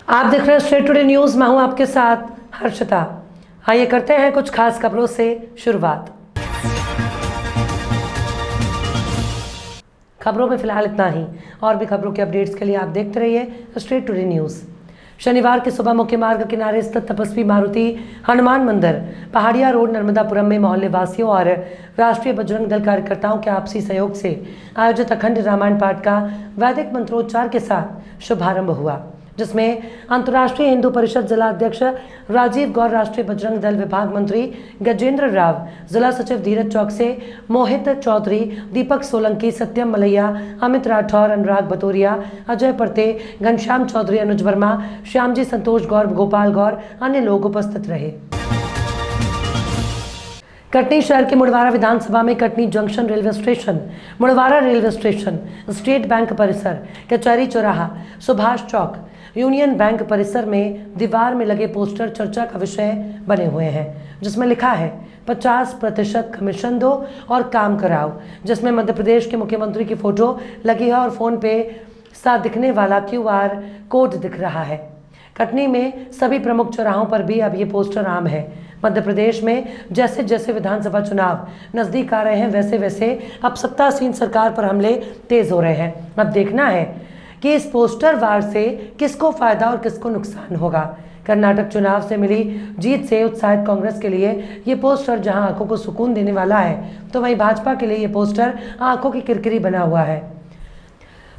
आप देख रहे हैं स्ट्रेट टुडे न्यूज़। मैं हूं आपके साथ हर्षिता। आइए करते हैं कुछ खास खबरों से शुरुआत। खबरों में फिलहाल इतना ही। और भी खबरों के अपडेट्स के लिए आप देखते रहिए स्ट्रेट टुडे न्यूज़। शनिवार की सुबह मुख्य मार्ग किनारे स्थित तपस्वी मारुति हनुमान मंदिर, पहाड़िया रोड, नर्मदापुरम में मोहल्ले वासियों और राष्ट्रीय बजरंग दल कार्यकर्ताओं के आपसी सहयोग से आयोजित अखंड रामायण पाठ का वैदिक मंत्रोच्चार के साथ शुभारंभ हुआ, जिसमें अंतर्राष्ट्रीय हिंदू परिषद जिला अध्यक्ष राजीव गौर, राष्ट्रीय बजरंग दल विभाग मंत्री गजेंद्र राव, जिला सचिव धीरज चौकसे, मोहित चौधरी, दीपक सोलंकी, सत्यम मलैया, अमित राठौर, अनुराग बतौरिया, अजय परते, घनश्याम चौधरी, अनुज वर्मा, श्यामजी संतोष गौर, गोपाल गौर, अन्य लोग उपस्थित रहे। कटनी शहर के मुड़वारा विधानसभा में Katni junction railway station, Murwara railway station, state bank परिसर, कचहरी चौराहा, सुभाष चौक, यूनियन बैंक परिसर में दीवार में लगे पोस्टर चर्चा का विषय बने हुए हैं, जिसमें लिखा है 50% कमीशन दो और काम कराओ, जिसमें मध्य प्रदेश के मुख्यमंत्री की फोटो लगी है और फोन पे सा दिखने वाला QR कोड दिख रहा है। कटनी में सभी प्रमुख चौराहों पर भी अब ये पोस्टर आम है। मध्य प्रदेश में जैसे जैसे विधानसभा चुनाव नजदीक आ रहे हैं, वैसे वैसे अब सत्तासीन सरकार पर हमले तेज हो रहे हैं। अब देखना है कि इस पोस्टर वार से किसको फायदा और किसको नुकसान होगा। कर्नाटक चुनाव से मिली जीत से उत्साहित कांग्रेस के लिए ये पोस्टर जहां आंखों को सुकून देने वाला है, तो वहीं भाजपा के लिए ये पोस्टर आंखों की किरकिरी बना हुआ है।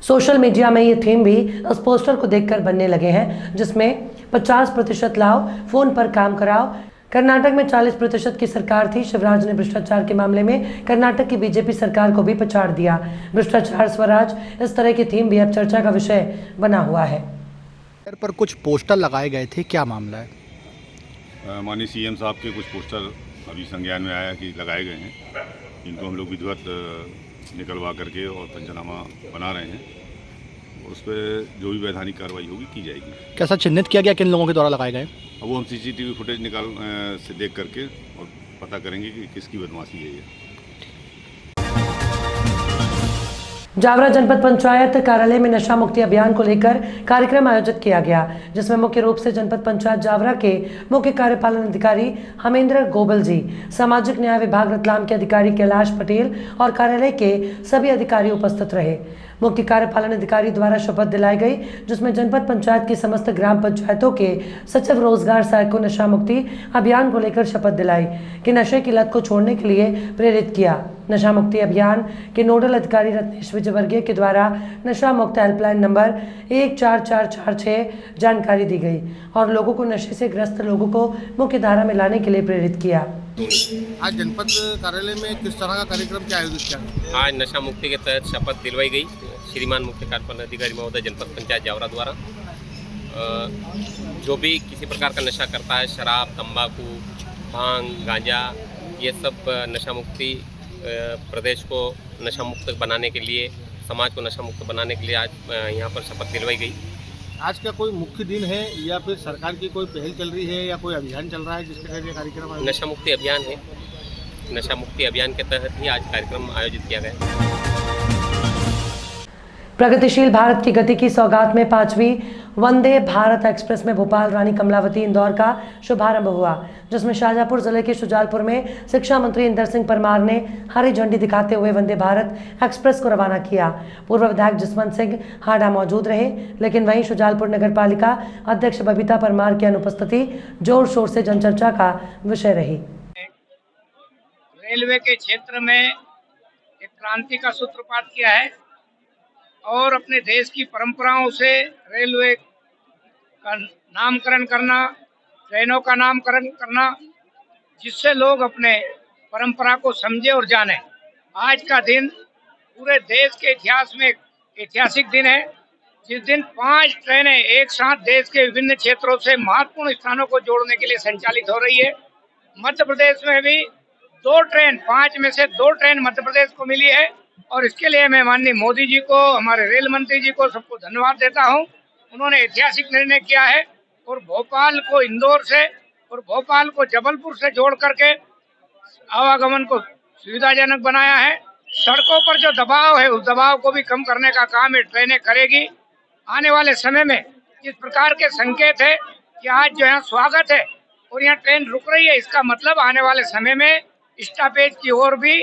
सोशल मीडिया में ये थीम भी उस पोस्टर को देखकर बनने लगे हैं, जिसमें 50% लाओ, फोन पर काम कराओ। कर्नाटक में 40% की सरकार थी। शिवराज ने भ्रष्टाचार के मामले में कर्नाटक की बीजेपी सरकार को भी पछाड़ दिया। भ्रष्टाचार स्वराज, इस तरह की थीम भी अब चर्चा का विषय बना हुआ है। पर कुछ पोस्टर लगाए गए थे, क्या मामला है? माननीय CM साहब के कुछ पोस्टर अभी संज्ञान में आया कि लगाए गए हैं, इनको हम लोग विधिवत निकलवा करके और पंचनामा बना रहे हैं। उस पर जो भी वैधानिक कार्रवाई होगी की जाएगी। कैसा चिन्हित किया गया किन लोगों के द्वारा लगाए गए? अब वो हम CCTV फुटेज निकाल से देख करके और पता करेंगे कि किसकी बदमाशी है ये। जावरा जनपद पंचायत कार्यालय में नशा मुक्ति अभियान को लेकर कार्यक्रम आयोजित किया गया, जिसमें मुख्य रूप से जनपद पंचायत जावरा के मुख्य कार्यपालन अधिकारी हमेंद्र गोबल जी, सामाजिक न्याय विभाग रतलाम के अधिकारी कैलाश पटेल और कार्यालय के सभी अधिकारी उपस्थित रहे। मुख्य कार्यपालन अधिकारी द्वारा शपथ दिलाई गई, जिसमें जनपद पंचायत की समस्त ग्राम पंचायतों के सचिव रोजगार सहायक को नशा मुक्ति अभियान को लेकर शपथ दिलाई कि नशे की लत को छोड़ने के लिए प्रेरित किया। नशा मुक्ति अभियान के नोडल अधिकारी रत्नेश विजयवर्गीय के द्वारा नशा मुक्त हेल्पलाइन नंबर 14446 जानकारी दी गई और लोगों को नशे से ग्रस्त लोगों को मुख्य धारा में लाने के लिए प्रेरित किया। आज जनपद कार्यालय में किस तरह का कार्यक्रम क्या आयोजित किया? आज नशा मुक्ति के तहत शपथ दिलवाई गई श्रीमान मुख्य कार्यपालन अधिकारी महोदय जनपद पंचायत जावरा द्वारा। जो भी किसी प्रकार का नशा करता है, शराब, तंबाकू, भांग, गांजा, ये सब नशा मुक्ति प्रदेश को नशा मुक्त बनाने के लिए, समाज को नशा मुक्त बनाने के लिए आज यहाँ पर शपथ दिलवाई गई। आज का कोई मुख्य दिन है या फिर सरकार की कोई पहल चल रही है या कोई अभियान चल रहा है जिसके तहत ये कार्यक्रम आयोजित? नशा मुक्ति अभियान है। नशा मुक्ति अभियान के तहत ही आज कार्यक्रम आयोजित किया गया। प्रगतिशील भारत की गति की सौगात में 5वीं वंदे भारत एक्सप्रेस में भोपाल रानी कमलावती इंदौर का शुभारंभ हुआ, जिसमें शाहजहांपुर जिले के शुजालपुर में शिक्षा मंत्री इंदर सिंह परमार ने हरी झंडी दिखाते हुए वंदे भारत एक्सप्रेस को रवाना किया। पूर्व विधायक जसवंत सिंह हाडा मौजूद रहे, लेकिन वहीं शुजालपुर नगर पालिका अध्यक्ष बबीता परमार की अनुपस्थिति जोर शोर से जनचर्चा का विषय रही। रेलवे के क्षेत्र में एक क्रांति का सूत्रपात किया है और अपने देश की परंपराओं से रेलवे का नामकरण करना, ट्रेनों का नामकरण करना, जिससे लोग अपने परंपरा को समझे और जाने। आज का दिन पूरे देश के इतिहास में एक ऐतिहासिक दिन है, जिस दिन 5 ट्रेनें एक साथ देश के विभिन्न क्षेत्रों से महत्वपूर्ण स्थानों को जोड़ने के लिए संचालित हो रही है। मध्य प्रदेश में भी 2 ट्रेन, 5 में से 2 ट्रेन मध्य प्रदेश को मिली है और इसके लिए मैं माननीय मोदी जी को, हमारे रेल मंत्री जी को, सबको धन्यवाद देता हूं। उन्होंने ऐतिहासिक निर्णय किया है और भोपाल को इंदौर से और भोपाल को जबलपुर से जोड़ करके आवागमन को सुविधाजनक बनाया है। सड़कों पर जो दबाव है उस दबाव को भी कम करने का काम ये ट्रेनें करेगी। आने वाले समय में जिस प्रकार के संकेत है कि आज जो है स्वागत है और यहाँ ट्रेन रुक रही है, इसका मतलब आने वाले समय में स्टॉपेज की ओर भी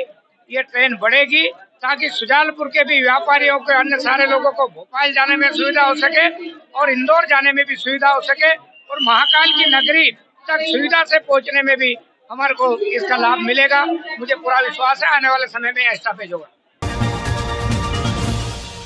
ये ट्रेन बढ़ेगी, ताकि सुजालपुर के भी व्यापारियों के अन्य सारे लोगों को भोपाल जाने में सुविधा हो सके और इंदौर जाने में भी सुविधा हो सके और महाकाल की नगरी तक सुविधा से पहुंचने में भी हमारे को इसका लाभ मिलेगा। मुझे पूरा विश्वास है आने वाले समय में स्टॉपेज होगा।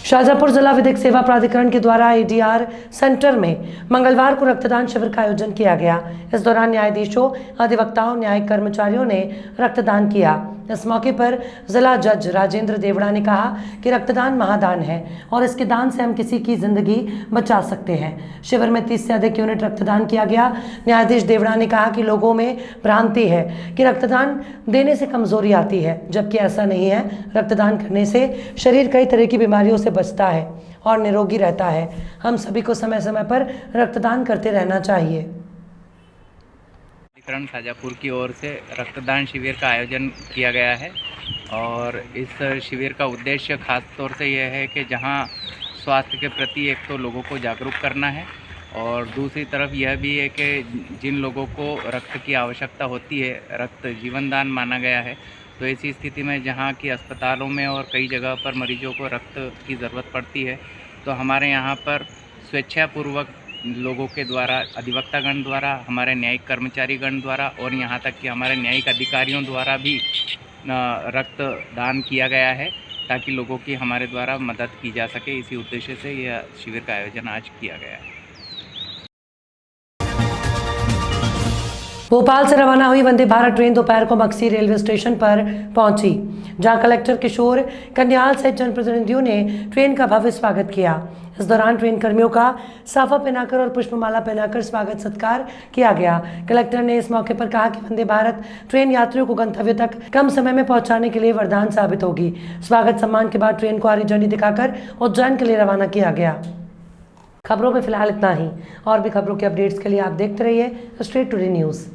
शाहजहाँपुर जिला विधिक सेवा प्राधिकरण के द्वारा ADR सेंटर में मंगलवार को रक्तदान शिविर का आयोजन किया गया। इस दौरान न्यायाधीशों, अधिवक्ताओं, न्यायिक कर्मचारियों ने रक्तदान किया। इस मौके पर जिला जज राजेंद्र देवड़ा ने कहा कि रक्तदान महादान है और इसके दान से हम किसी की जिंदगी बचा सकते हैं। शिविर में 30 से अधिक यूनिट रक्तदान किया गया। न्यायाधीश देवड़ा ने कहा कि लोगों में भ्रांति है कि रक्तदान देने से कमजोरी आती है, जबकि ऐसा नहीं है। रक्तदान करने से शरीर कई तरह की बीमारियों से बचता है और निरोगी रहता है। हम सभी को समय समय पर रक्तदान करते रहना चाहिए। शाहजहाँपुर की ओर से रक्तदान शिविर का आयोजन किया गया है और इस शिविर का उद्देश्य खास तौर से यह है कि जहां स्वास्थ्य के प्रति एक तो लोगों को जागरूक करना है और दूसरी तरफ यह भी है कि जिन लोगों को रक्त की आवश्यकता होती है, रक्त जीवन दान माना गया है, तो ऐसी स्थिति में जहां की अस्पतालों में और कई जगह पर मरीजों को रक्त की ज़रूरत पड़ती है, तो हमारे यहाँ पर स्वेच्छापूर्वक लोगों के द्वारा, अधिवक्तागण द्वारा, हमारे न्यायिक कर्मचारीगण द्वारा और यहाँ तक कि हमारे न्यायिक अधिकारियों द्वारा भी रक्तदान किया गया है, ताकि लोगों की हमारे द्वारा मदद की जा सके। इसी उद्देश्य से यह शिविर का आयोजन आज किया गया है। भोपाल से रवाना हुई वंदे भारत ट्रेन दोपहर को मक्सी रेलवे स्टेशन पर पहुंची, जहां कलेक्टर किशोर कन्याल सहित जनप्रतिनिधियों ने ट्रेन का भव्य स्वागत किया। इस दौरान ट्रेन कर्मियों का साफा पहनाकर और पुष्पमाला पहनाकर स्वागत सत्कार किया गया। कलेक्टर ने इस मौके पर कहा कि वंदे भारत ट्रेन यात्रियों को गंतव्य तक कम समय में पहुंचाने के लिए वरदान साबित होगी। स्वागत सम्मान के बाद ट्रेन को हरी झंडी दिखाकर उज्जैन के लिए रवाना किया गया। खबरों में फिलहाल इतना ही। और भी खबरों के अपडेट्स के लिए आप देखते रहिए स्ट्रेट टुडे न्यूज़।